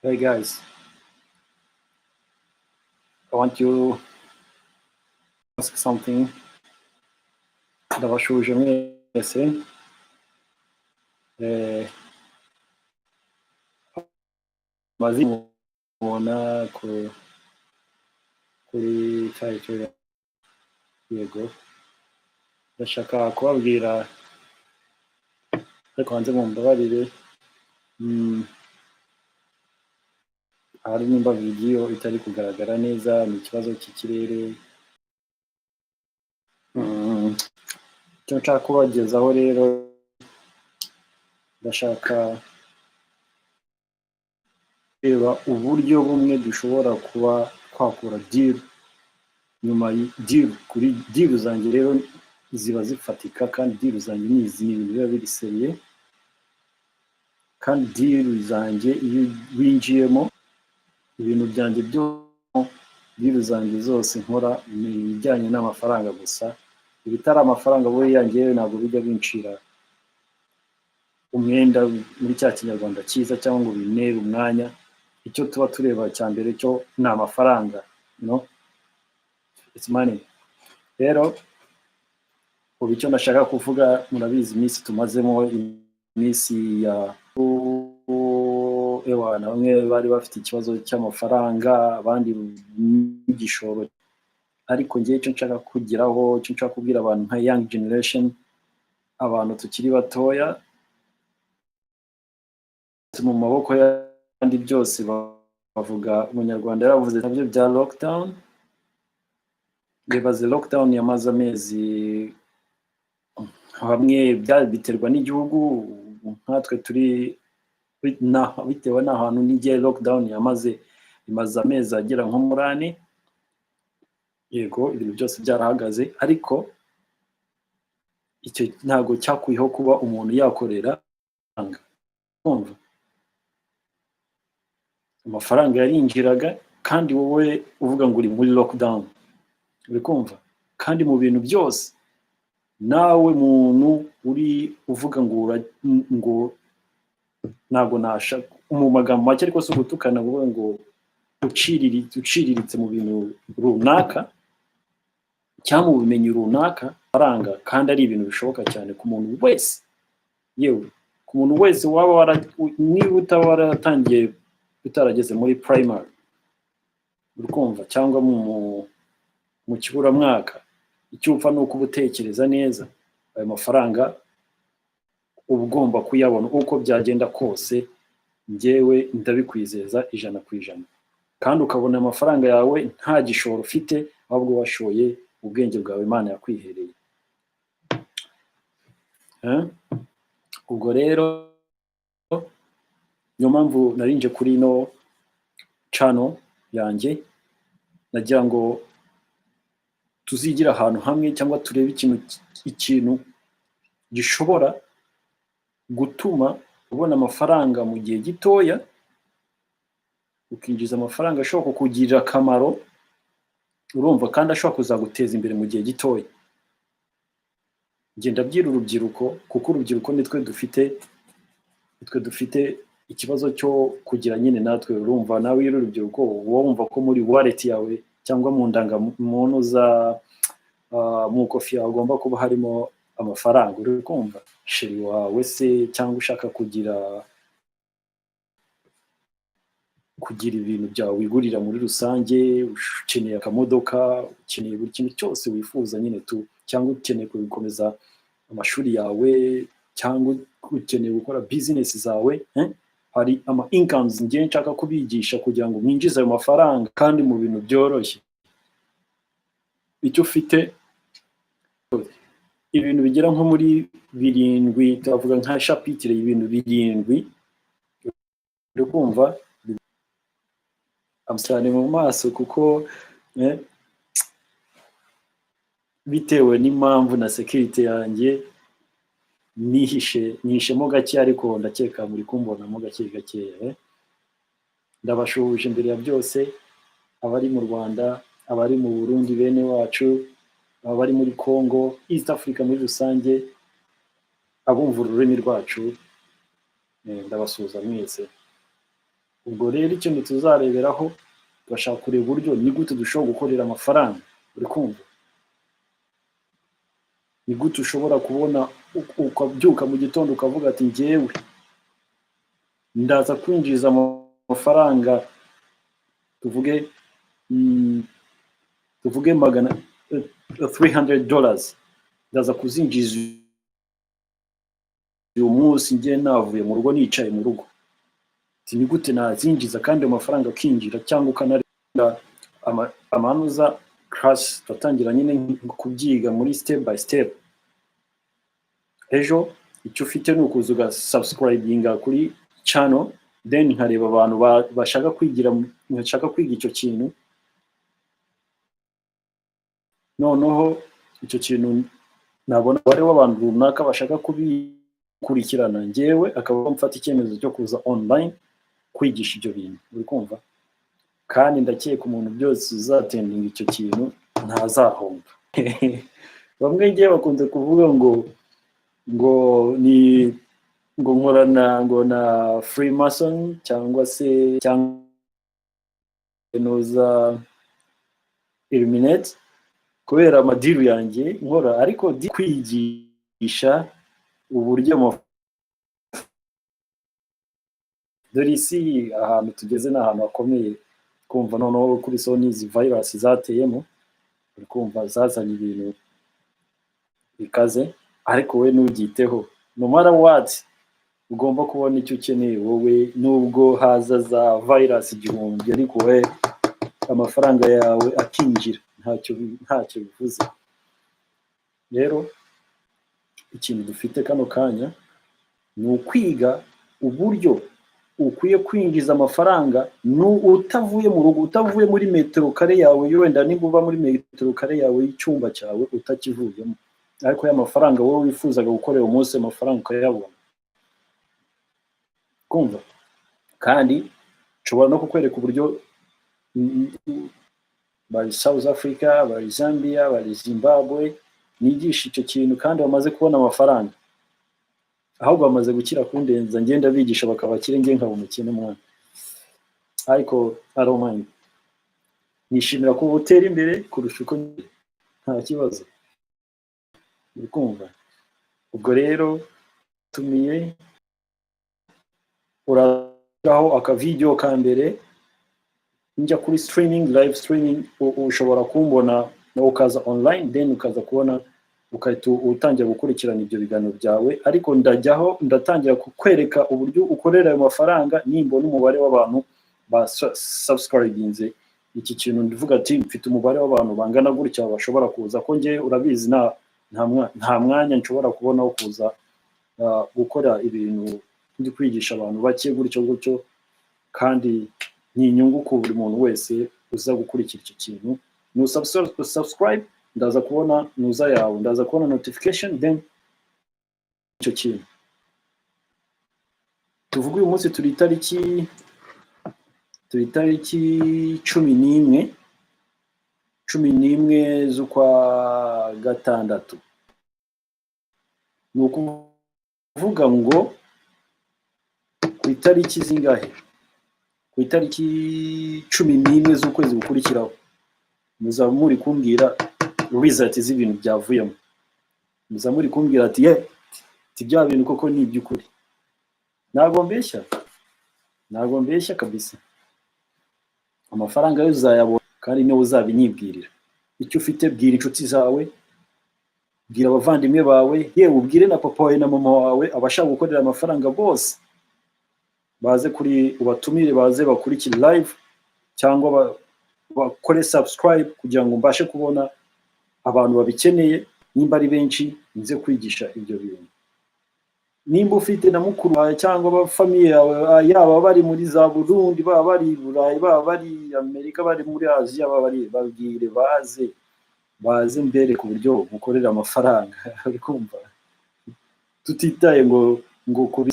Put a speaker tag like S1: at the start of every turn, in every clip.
S1: Hey guys, I want to ask something. Ndabashuje mwese. Maze mubona kuri title yego. Ndashaka kubabwira ariko hanze mumbabarire hari nimba video itari kugaragara neza ni ikibazo cy'ikirere. Icyo nshaka kubagezaho rero ndashaka kureba uburyo bumwe dushobora kuba twakora deal nyuma deal kuri deal zanjye rero ziba zifatika kandi deal zanjye ni ibintu biba biriseye kandi deal zanjye iyo winjiyemo ibintu byanjye deal zanjye zose nkora ni ibijyanye n'amafaranga gusa. Ibitari amafaranga buriya njyewe ntabwo bijya bincira umwenda muri cya kinyarwanda cyiza cyangwa ngo binere umwanya. Icyo tuba tureba cya mbere cyo ni amafaranga, it's money. Rero ubu icyo nashaka kuvuga, murabizi iminsi tumazemo iminsi ya ewana, bamwe bari bafite ikibazo cy'amafaranga, abandi n'igishoro. Ariko ngiye icyo nshaka kugiraho, icyo nshaka kubwira abantu nka young generation, abantu tukiri batoya mu maboko y'abandi byose bavuga. Umunyarwanda yaravuze nabyo bya lockdown. Bibaze lockdown yamaze amezi, hamwe biterwa n'igihugu, nkatwe turi bitewe n'ahantu n'igihe lockdown imaze amezi agera nko muri 4. Yego ibintu byose byarahagaze, ariko icyo ntabwo cyakwiyeho kuba umuntu yakorera kumva amafaranga yarinjiraga kandi wowe uvuga ngo uri muri lockdown, uri kumva, kandi mu bintu byose nawe muntu uri uvuga ngo ntabwo nashaka mu magambo make ariko se ugutukana uvuga ngo uciriritse mu bintu runaka cyangwa mu bumenyi runaka faranga, kandi ari ibintu bishoboka cyane ku muntu wese. Yewe ku muntu wese waba niba utaba waratangiye utarageze muri primary, urukumva, cyangwa mu kiburamwaka, icyo upfa ni uko ubutekereza neza ayo mafaranga uba ugomba kuyabona uko byagenda kose. Njyewe ndabikwizeza 100%, kandi ukabona amafaranga yawe nta gishoro ufite, ahubwo washoye ubwenge bwawe Imana yakwihereye. Ubwo rero niyo mpamvu narinje kuri no channel yanjye, nagira ngo tuzigira ahantu hamwe cyangwa turebe ikintu gishobora gutuma ubona amafaranga mu gihe gitoya, ukinjiza amafaranga ashobora kukugirira akamaro, urumva, kandi ashobora kuzaguteza imbere mu gihe gitoya. Ngenda byira urubyiruko, kuko urubyiruko nitwe dufite ikibazo cyo kugira nyine natwe, urumva, nawe iyo urubyiruko wumva ko muri wallet yawe cyangwa mu ndangamuntu mu kofi yawe ugomba kuba harimo amafaranga, uri kumva, sheri wawe se, cyangwa ushaka kugira ibintu byawe wigurira muri rusange, ukeneye akamodoka, ukeneye buri kintu cyose wifuza nyine cyangwa ukeneye gukomeza amashuri yawe, cyangwa ukeneye gukora business zawe. Hari ama incomes ngiye nshaka kubigisha kugira ngo mwinjize ayo mafaranga kandi mu bintu byoroshye. Icyo ufite ibintu bigera nko muri 7, tuvuga nka chapitre y'ibintu 7, uri kumva, amsane mu maso kuko bitewe n'impamvu na security yanjye nihishemo gake, ariko ndakeka muri kumbonamo gake. Ndabashuje imbere ya byose abari mu Rwanda, abari mu Burundi bene wacu, abari muri Congo, East Africa muri rusange, abumva ururimi rwacu, ndabasuhuza mwese. ubwo rero ikintu tuzareberaho tugashaka kureba uburyo ni gute dushobora gukorera amafaranga. uri kumva ni gute ushobora kubona ukabyuka mu gitondo ukavuga ati njyewe ndaza kwinjiza amafaranga tuvuge magana $300 ndaza kuzinjiza uyu munsi njye navuye mu rugo nicaye mu rugo. ni gute nazinjiza kandi amafaranga akinjira cyangwa ukanarenda amanuza class tutangira nyine kubyiga muri step by step. Ejo icyo ufite ni ukuzuga subscribinga kuri channel, then nkareba abantu bashaka kwiga icyo kintu, noneho icyo kintu nabona bari w'abantu runaka bashaka kubikurikirana, njyewe akaba mfata icyemezo cyo kuza online kwigisha ibyo bintu. uri kumva kandi ndakeka umuntu byose uzatendinga icyo kintu ntazahomba. bamwe ngiye bakunze kuvuga ngo nkorana na Freemason cyangwa se noza Illuminate kubera amadiru yanjye nkora, ariko kwigisha uburyo dore isi ahantu tugeze n'ahantu hakomeye. kumva noneho kuri Sony izi virus zateyemo, uri kumva zazanye ibintu bikaze, ariko we nubyiteho no matter what ugomba kubona icyo ukeneye wowe, nubwo haza za virus igihumbi ariko we amafaranga yawe akinjira ntacyo bivuze. rero ikintu dufite kano kanya ni ukwiga uburyo ukwiye kwinjiza amafaranga utavuye mu rugo, utavuye muri metero kare yawe, wenda nimba uba muri metero kare yawe y'icyumba cyawe utakivuyemo, ariko ya mafaranga wowe wifuzaga gukorera umunsi amafaranga ukayabona. kumva kandi nshobora no kukwereka uburyo bari South Africa, bari Zambia, bari Zimbabwe nigisha icyo kintu kandi bamaze kubona amafaranga, ahubwo bamaze gukira kundenza, ngenda bigisha bakabakire nge nkaba umukene mwana. ariko aromanye nishimira ko utera imbere kurusha uko nta kibazo. kumva ubwo rero tumiye uragaho aka video ka mbere njya kuri streaming, live streaming, ushobora kumbona na ukaza online, then ukaza kubona utangira gukurikirana ibyo biganiro byawe. ariko ndatangira kukwereka uburyo ukorera ayo mafaranga nimbona umubare w'abantu ba subscribinze iki kintu, ndivuga ati mfite umubare w'abantu bangana gutya bashobora kuza, ko nge urabizi nta mwanya nshobora kubona wo kuza gukora ibintu ndi kwigisha abantu bake gutyo, kandi ni inyungu ku buri muntu wese uza gukurikira icyo kintu. ni subscribe, ndaza kubona nuza yawe, ndaza kubona notification, then icyo kintu tuvuga uyu munsi turi itariki 11 z'ukwa gatandatu. ni ukuvuga ngo ku itariki zingahe? ku itariki 11 z'ukwezi gukurikiraho muzaba muri kumbwira result z'ibintu byavuyemo, muzaba muri kumbwira ati bya bintu koko ni iby'ukuri. ntago mbeshya kabisa. amafaranga yo uzayabona kandi niwe uzabinyibwirira. icyo ufite bwira inshuti zawe, bwira abavandimwe bawe, yewe ubwire na papa wawe na mama wawe, abashaka gukorera amafaranga bose baze ubatumire baze bakurikire live cyangwa bakore subscribe kugira ngo mbashe kubona abantu babikeneye. nimba ari benshi nze kwigisha ibyo bintu. nimba ufite na mukuru wawe cyangwa abafamiye yawe, yaba bari muri za Burundi, baba bari Burayi, baba bari Amerika, bari muri Aziya, babwire baze mbere ku buryo mukorera amafaranga. uri kumva tutitaye ngo kuri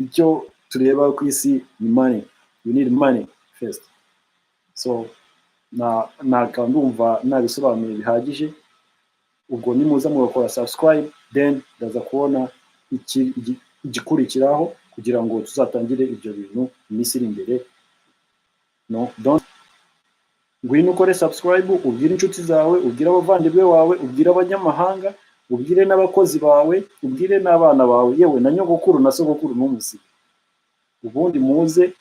S1: icyo tureba ku isi ni money. you need money first. so ndumva nabisobanuye bihagije. ubwo nimuza mugakora subscribe, then ndaza kubona igikurikiraho kugira ngo tuzatangire ibyo bintu iminsi iri imbere. no don't ngwino ukore subscribe, ubwire inshuti zawe, ubwire abavandimwe wawe, ubwire abanyamahanga, ubwire n'abakozi bawe, ubwire n'abana bawe, yewe na nyogokuru na sogokuru n'umusizi, ubundi muze